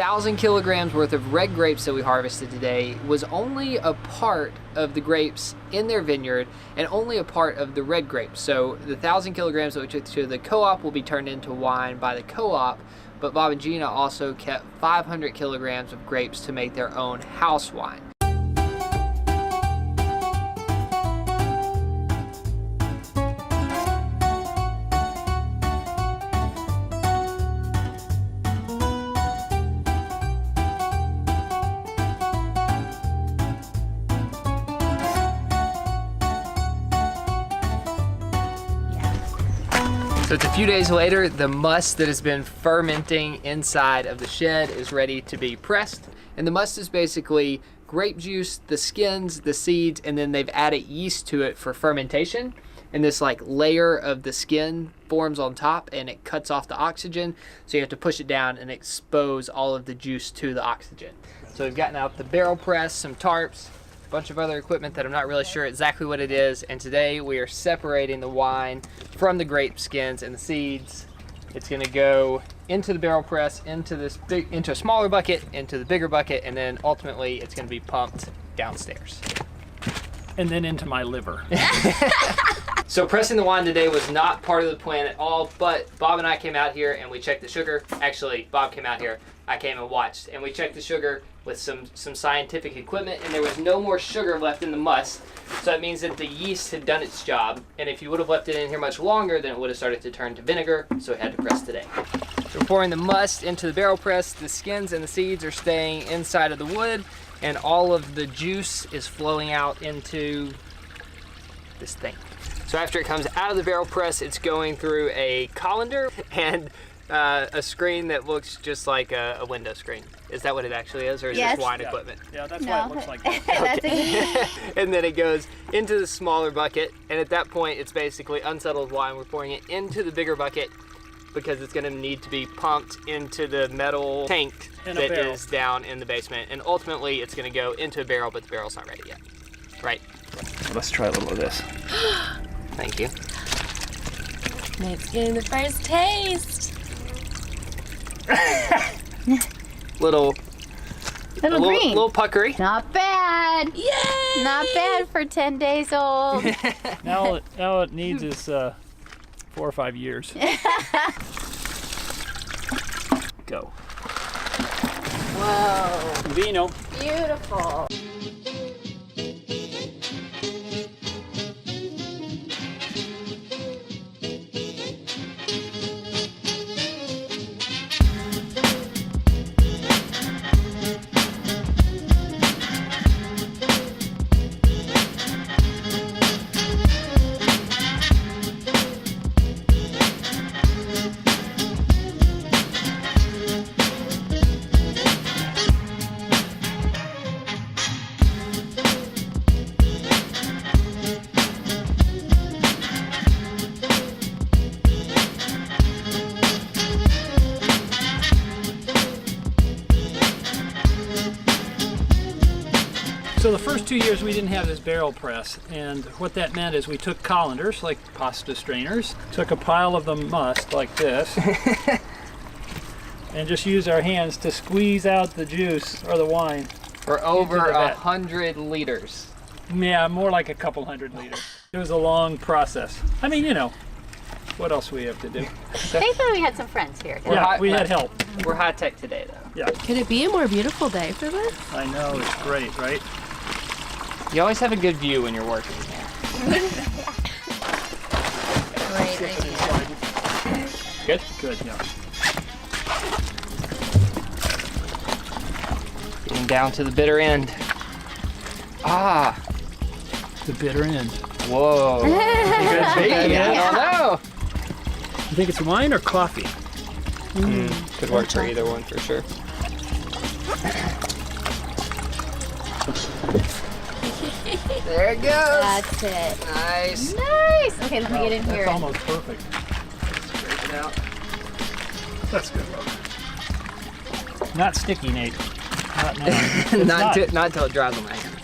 1,000 kilograms worth of red grapes that we harvested today was only a part of the grapes in their vineyard and only a part of the red grapes. So the 1,000 kilograms that we took to the co-op will be turned into wine by the co-op, but Bob and Gina also kept 500 kilograms of grapes to make their own house wine. So it's a few days later, the must that has been fermenting inside of the shed is ready to be pressed. And the must is basically grape juice, the skins, the seeds, and then they've added yeast to it for fermentation. And this like layer of the skin forms on top and it cuts off the oxygen. So you have to push it down and expose all of the juice to the oxygen. So we've gotten out the barrel press, some tarps, a bunch of other equipment that I'm not really sure exactly what it is, and today we are separating the wine from the grape skins and the seeds. It's going to go into the barrel press, into a smaller bucket, into the bigger bucket, and then ultimately it's going to be pumped downstairs. And then into my liver. So pressing the wine today was not part of the plan at all, but Bob and I came out here and we checked the sugar. Actually, Bob came out here, I came and watched, and we checked the sugar with some scientific equipment, and there was no more sugar left in the must. So that means that the yeast had done its job, and if you would have left it in here much longer, then it would have started to turn to vinegar, so it had to press today. So we're pouring the must into the barrel press. The skins and the seeds are staying inside of the wood, and all of the juice is flowing out into this thing. So after it comes out of the barrel press, it's going through a colander and a screen that looks just like a window screen. Is that what it actually is, or is this wine equipment? Yeah, that's why it looks like that. Okay. And then it goes into the smaller bucket, and at that point it's basically unsettled wine. We're pouring it into the bigger bucket because it's going to need to be pumped into the metal tank that is down in the basement, and ultimately it's going to go into a barrel, but the barrel's not ready yet. Right? Let's try a little of this. Thank you. Let's get the first taste. Little green. Little puckery. Not bad. Yay! Not bad for 10 days old. Now it needs is 4 or 5 years. Go. Whoa. Vino. Beautiful. So the first 2 years we didn't have this barrel press, and what that meant is we took colanders, like pasta strainers, took a pile of the must like this, and just used our hands to squeeze out the juice or the wine. For over 100 liters. Yeah, more like a couple hundred liters. It was a long process. I mean, you know, what else we have to do? Thankfully we had some friends here. Yeah, we had help. We're high tech today, though. Yeah. Could it be a more beautiful day for this? I know, it's great, right? You always have a good view when you're working here. Great idea. Good? Good, yeah. Getting down to the bitter end. Ah. The bitter end. Whoa. Could be. I don't know. You think it's wine or coffee? Could work for either one for sure. There it goes. That's it. Nice. Nice. Okay, let me get in here. That's almost perfect. Scrape it out. That's good, Rob. Not sticky, Nate. Not now. not until it dries on my hand.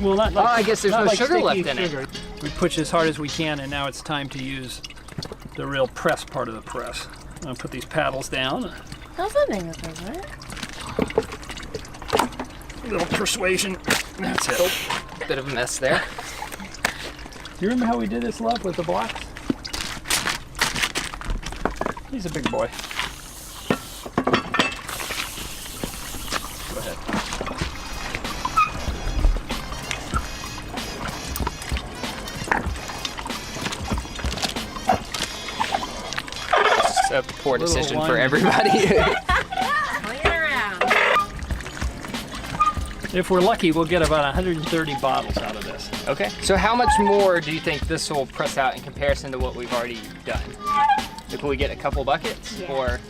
Well, not like, I guess there's not no like sugar left sticky in sugar. it. We push as hard as we can, and now it's time to use the real press part of the press. I'm gonna put these paddles down. That's a thing with those, right? A little persuasion. That's it. Bit of a mess there. You remember how we did this, love, with the blocks? He's a big boy. Go ahead. It's a poor Little decision one. for everybody. Swing it around. If we're lucky, we'll get about 130 bottles out of this. Okay. So how much more do you think this will press out in comparison to what we've already done? Can we get a couple buckets Yeah. or?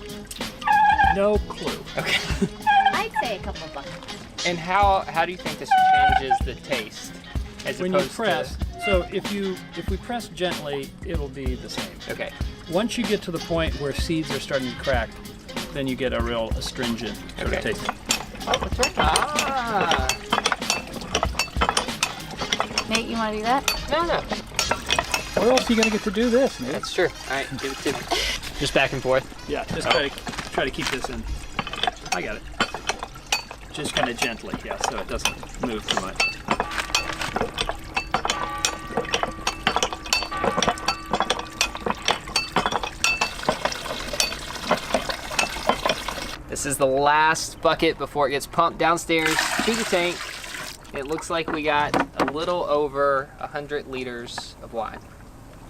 No clue. Okay. I'd say a couple buckets. And how do you think this changes the taste as When you opposed press, so if we press gently, it'll be the same. to? Okay. Once you get to the point where seeds are starting to crack, then you get a real astringent sort Okay. of taste. Oh, that's right. Ah. Nate, you want to do that? No. Where else are you gonna get to do this, Nate? That's true. All right, give it to me. Just back and forth. Yeah, just try to keep this in. I got it. Just kind of gently, yeah, so it doesn't move too much. This is the last bucket before it gets pumped downstairs to the tank. It looks like we got a little over 100 liters of wine.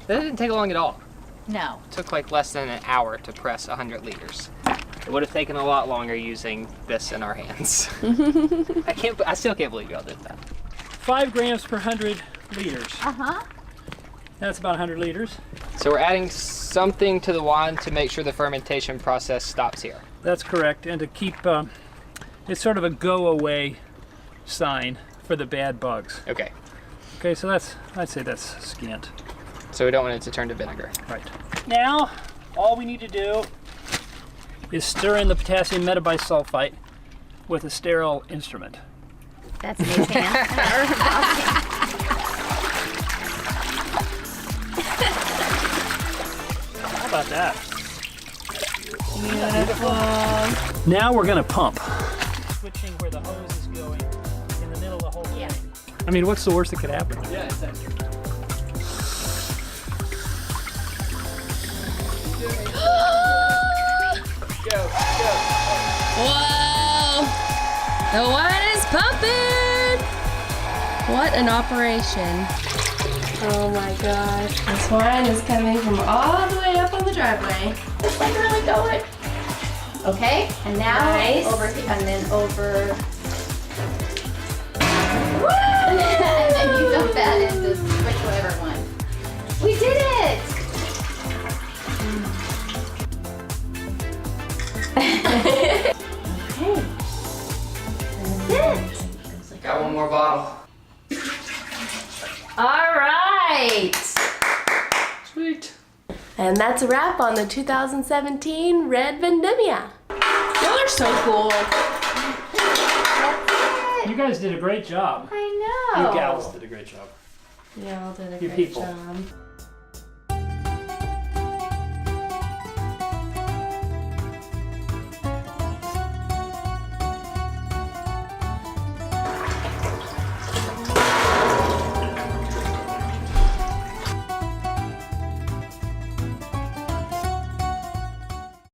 That didn't take long at all. No. It took like less than an hour to press 100 liters. It would have taken a lot longer using this in our hands. I still can't believe y'all did that. 5 grams per 100 liters. Uh-huh. That's about 100 liters. So we're adding something to the wine to make sure the fermentation process stops here. That's correct, and to keep, it's sort of a go-away sign for the bad bugs. Okay. Okay, so I'd say that's scant. So we don't want it to turn to vinegar. Right. Now, all we need to do is stir in the potassium metabisulfite with a sterile instrument. That's Nate's hand. How about that? Beautiful. Now we're gonna pump. Switching where the hose is going in the middle of the whole thing. Yeah. I mean, what's the worst that could happen? Yeah, exactly. Whoa! The wine is pumping! What an operation. Oh my gosh. This wine is coming from all the way up on the driveway. It's like really going. Okay, and now Nice. over and then over. Woo! And then you dump that into whichever one. We did it! Okay. That's it. Got one more bottle. All right. Sweet. And that's a wrap on the 2017 Red Vendemmia. Y'all are so cool. You guys did a great job. I know. You gals did a great job. Y'all did a You great people. job.